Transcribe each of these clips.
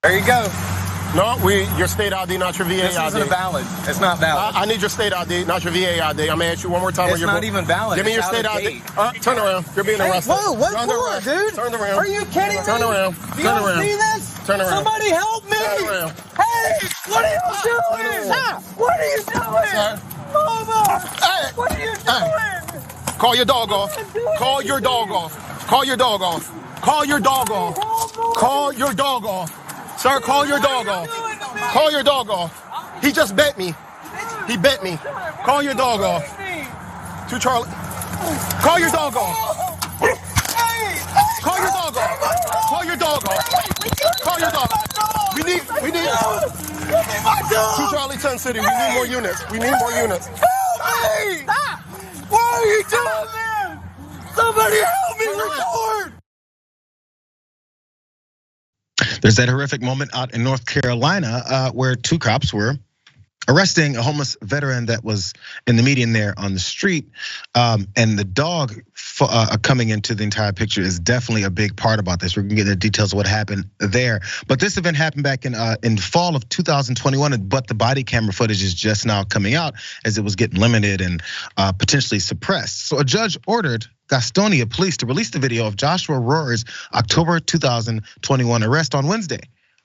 There you go. No, your state ID, not your VA ID. This isn't valid. It's not valid. I need your state ID, not your VA ID. I'm going to ask you one more time. It's not even valid. Give me your state ID. Turn around. You're being arrested. Whoa, what for, dude? Turn around. Are you kidding me? Turn around. Do you see this? Turn around. Somebody help me. Turn around. Hey, what are you doing? What are you doing? Sir. Mama. Hey. What are you doing? Call your dog off. Call your dog off. Call your dog off. Call your dog off. Call your dog off. Sir, call your dog off. Call your dog off. He just bit me. He bit me. Call your dog off. To Charlie. Call your dog off. Call your dog off. Call your dog off. Call your dog. We need. To Charlie 10 City. We need more units. We need more units. Help me! What are you doing, man? Somebody help me record! There's that horrific moment out in North Carolina where two cops were arresting a homeless veteran that was in the median there on the street. And the dog coming into the entire picture is definitely a big part about this. We're gonna get the details of what happened there. But this event happened back in fall of 2021, but the body camera footage is just now coming out as it was getting limited and potentially suppressed. So a judge ordered Gastonia Police to release the video of Joshua Rohrer's October 2021 arrest on Wednesday.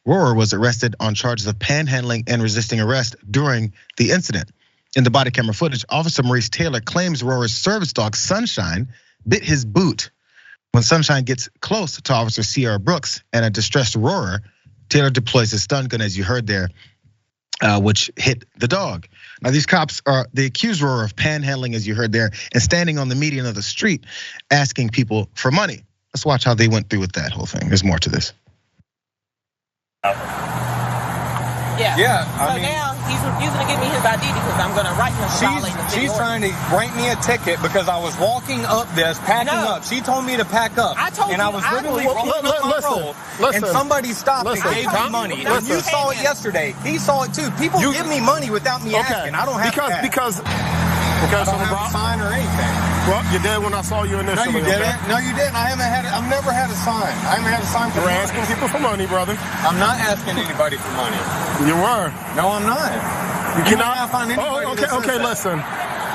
Rohrer was arrested on charges of panhandling and resisting arrest during the incident. In the body camera footage, Officer Maurice Taylor claims Rohrer's service dog, Sunshine, bit his boot. When Sunshine gets close to Officer Cierra Brooks and a distressed Rohrer, Taylor deploys his stun gun, as you heard there, which hit the dog. Now these cops they accused Rohrer of panhandling, as you heard there, and standing on the median of the street, asking people for money. Let's watch how they went through with that whole thing. There's more to this. Yeah. So now he's refusing to give me his ID because I'm gonna write him. She's trying to write me a ticket because I was walking up this, packing up. She told me to pack up. I told and you, I was literally rolling up my roll, and somebody stopped and gave me money. And you saw it yesterday. He saw it too. People give me money without me asking. I don't have to because I don't have a sign or anything. Well, you did when I saw you initially. No, you didn't. No, you didn't. I've never had a sign. I haven't had a sign for You're asking people for money, brother. I'm not asking anybody for money. You were. No, I'm not. You cannot find anybody. Okay, listen.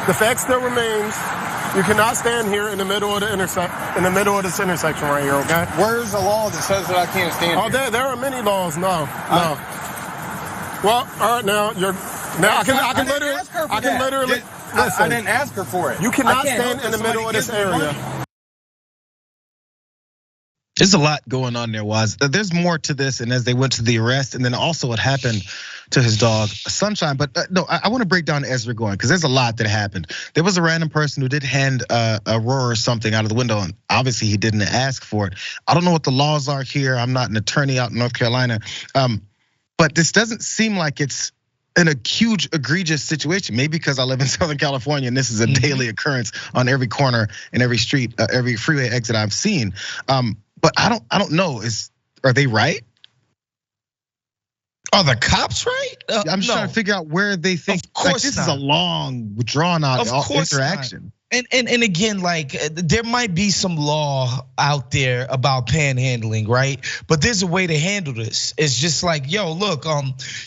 The fact still remains. You cannot stand here in the middle of the this intersection right here, okay? Where's the law that says that I can't stand here? There are many laws. No. Well, all right, now I can literally. Listen, I didn't ask her for it. You cannot stand in the middle of this area. There's a lot going on there, Waz. There's more to this, and as they went to the arrest, and then also what happened to his dog, Sunshine. But no, I want to break down as we're going, because there's a lot that happened. There was a random person who did hand a Rohrer something out of the window, and obviously he didn't ask for it. I don't know what the laws are here. I'm not an attorney out in North Carolina, but this doesn't seem like it's in a huge egregious situation. Maybe because I live in Southern California and this is a daily occurrence on every corner and every street, every freeway exit I've seen. But I don't know. Are they right? Are the cops right? I'm just trying to figure out where they think. Of course this is a long, drawn out interaction. Not. And again, like there might be some law out there about panhandling, right? But there's a way to handle this. It's just like, yo, look,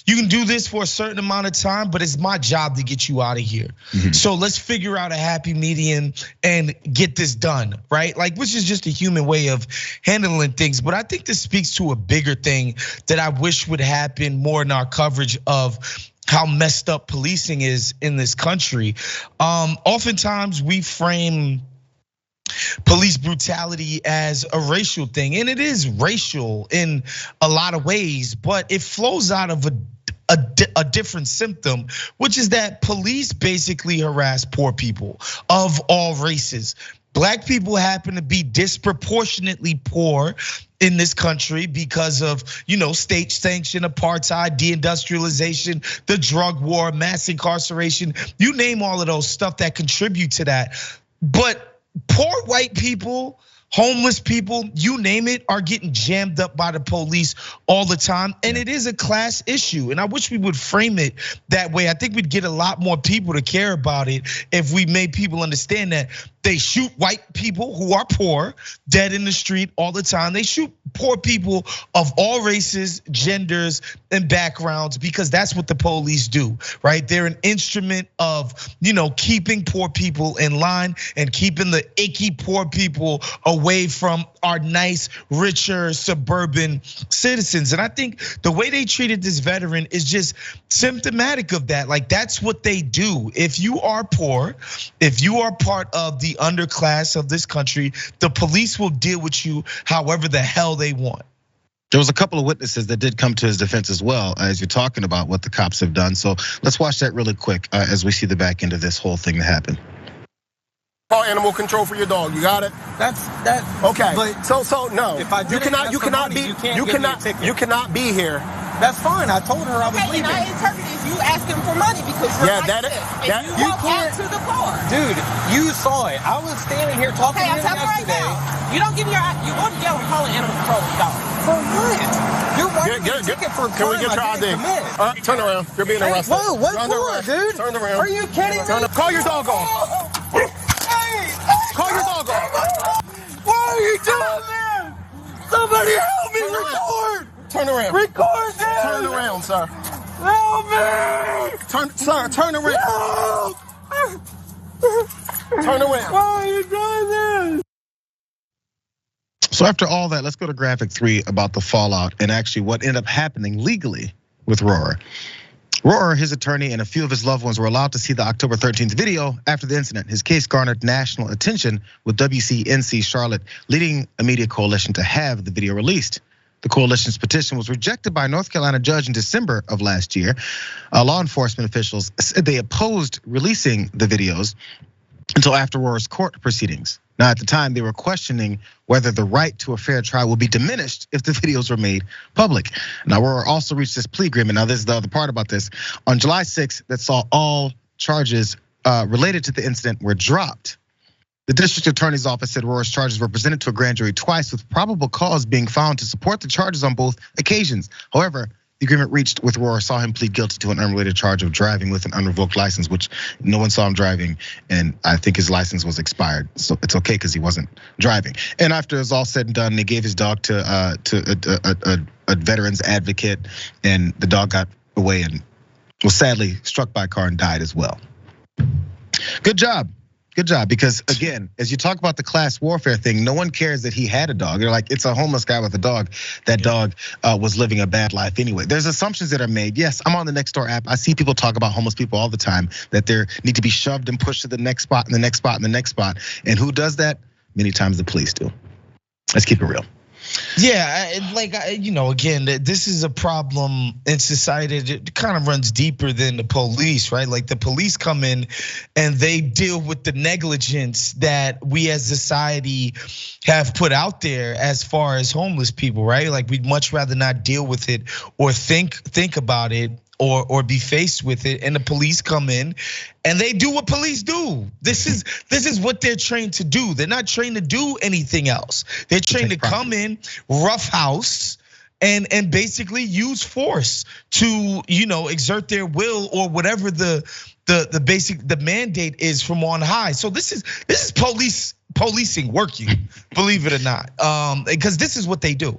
you can do this for a certain amount of time, but it's my job to get you out of here. So let's figure out a happy median and get this done, right? Like, which is just a human way of handling things. But I think this speaks to a bigger thing that I wish would happen more in our coverage of how messed up policing is in this country. Oftentimes we frame police brutality as a racial thing, and it is racial in a lot of ways, but it flows out of a different symptom, which is that police basically harass poor people of all races. Black people happen to be disproportionately poor in this country because of, state sanctioned apartheid, deindustrialization, the drug war, mass incarceration, you name all of those stuff that contribute to that. But poor white people, homeless people, you name it, are getting jammed up by the police all the time. And it is a class issue. And I wish we would frame it that way. I think we'd get a lot more people to care about it if we made people understand that They shoot white people who are poor, dead in the street all the time. They shoot poor people of all races, genders, and backgrounds because that's what the police do, right? They're an instrument of, keeping poor people in line and keeping the icky poor people away from our nice, richer, suburban citizens. And I think the way they treated this veteran is just symptomatic of that. Like, that's what they do. If you are poor, if you are part of the underclass of this country, the police will deal with you however the hell they want. There was a couple of witnesses that did come to his defense as well, as you're talking about what the cops have done. So let's watch that really quick as we see the back end of this whole thing that happened. Call animal control for your dog. You got it? That's okay. But so no. If I you cannot be here. That's fine. I told her I was leaving. And I interpreted you asking for money because you're you walked out to the car. Dude, you saw it. I was standing here talking to him yesterday. Right now. You don't give me you go to jail and call an animal control dog. For what? You're writing a ticket for a crime. Can we get your ID? All right, turn around. You're being arrested. Whoa, what for, dude? Turn around. Are you kidding me? Call your dog off. Call your dog off. Why are you doing that? Somebody help me record. Turn around. Record this. Turn around, sir. Help me. Turn around. Help. Turn around. Why are you doing this? So after all that, let's go to graphic 3 about the fallout and actually what ended up happening legally with Rohrer. Rohrer, his attorney, and a few of his loved ones were allowed to see the October 13th video after the incident. His case garnered national attention, with WCNC Charlotte leading a media coalition to have the video released. The coalition's petition was rejected by a North Carolina judge in December of last year. Law enforcement officials said they opposed releasing the videos until after Rohrer's court proceedings. Now, at the time, they were questioning whether the right to a fair trial would be diminished if the videos were made public. Now, Rohrer also reached this plea agreement. Now, this is the other part about this. On July 6th, that saw all charges related to the incident were dropped. The district attorney's office said Rohrer's charges were presented to a grand jury twice, with probable cause being found to support the charges on both occasions. However, the agreement reached with Rohrer saw him plead guilty to an unrelated charge of driving with an unrevoked license, which no one saw him driving, and I think his license was expired. So it's okay because he wasn't driving. And after it was all said and done, they gave his dog to a veterans advocate, and the dog got away and was sadly struck by a car and died as well. Good job. Good job, because again, as you talk about the class warfare thing, no one cares that he had a dog. They're like, it's a homeless guy with a dog. That dog was living a bad life anyway. There's assumptions that are made. Yes, I'm on the Nextdoor app. I see people talk about homeless people all the time, that they need to be shoved and pushed to the next spot and the next spot and the next spot. And who does that? Many times the police do. Let's keep it real. Yeah, again, this is a problem in society that kind of runs deeper than the police, right? Like, the police come in and they deal with the negligence that we as society have put out there as far as homeless people, right? Like, we'd much rather not deal with it or think about it or be faced with it, and the police come in and they do what police do. This is what they're trained to do. They're not trained to do anything else. They're trained to come in, roughhouse, and basically use force to exert their will or whatever the mandate is from on high. So this is policing working, believe it or not, because this is what they do.